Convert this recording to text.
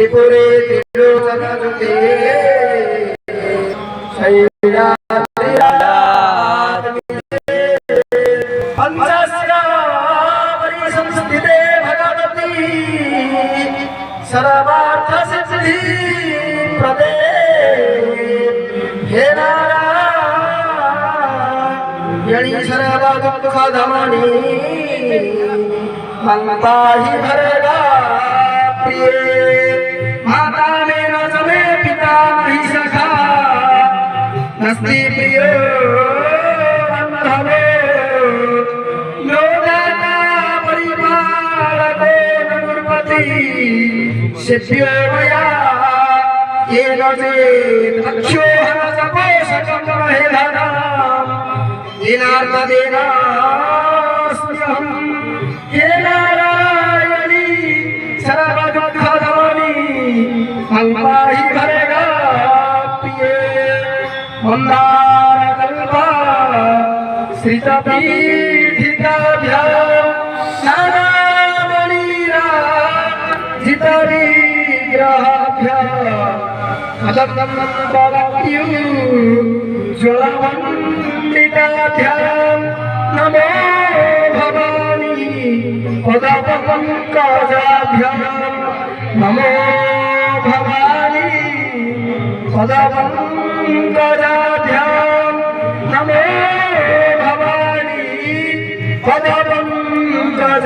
त्रिपुरे त्रिलोचनजुते संस्थिते भगवती सर्वार्थ सिद्धि प्रदे हे नारायणी सर्व दुख दमनी पाहि भरगा प्रिय माता में न समे पिता नहीं सखा नस्ति प्रिय बंधवे शिष्यो मया येन चेत् अक्षोहन सपोषकं महिलानां दीनार्तदेनास्म्यहं हे नारायणी सर्वदुःखदमनी मं पाहि भरगा प्रिये मन्दारकल्पा श्रितपीठिकाभ्यां ज्वलमण्डिताभ्यां नमो भवानी पदपङ्कजाभ्यां नमो भवानी पदपङ्कजाभ्यां नमो भवानी पदपङ्कजाभ्यां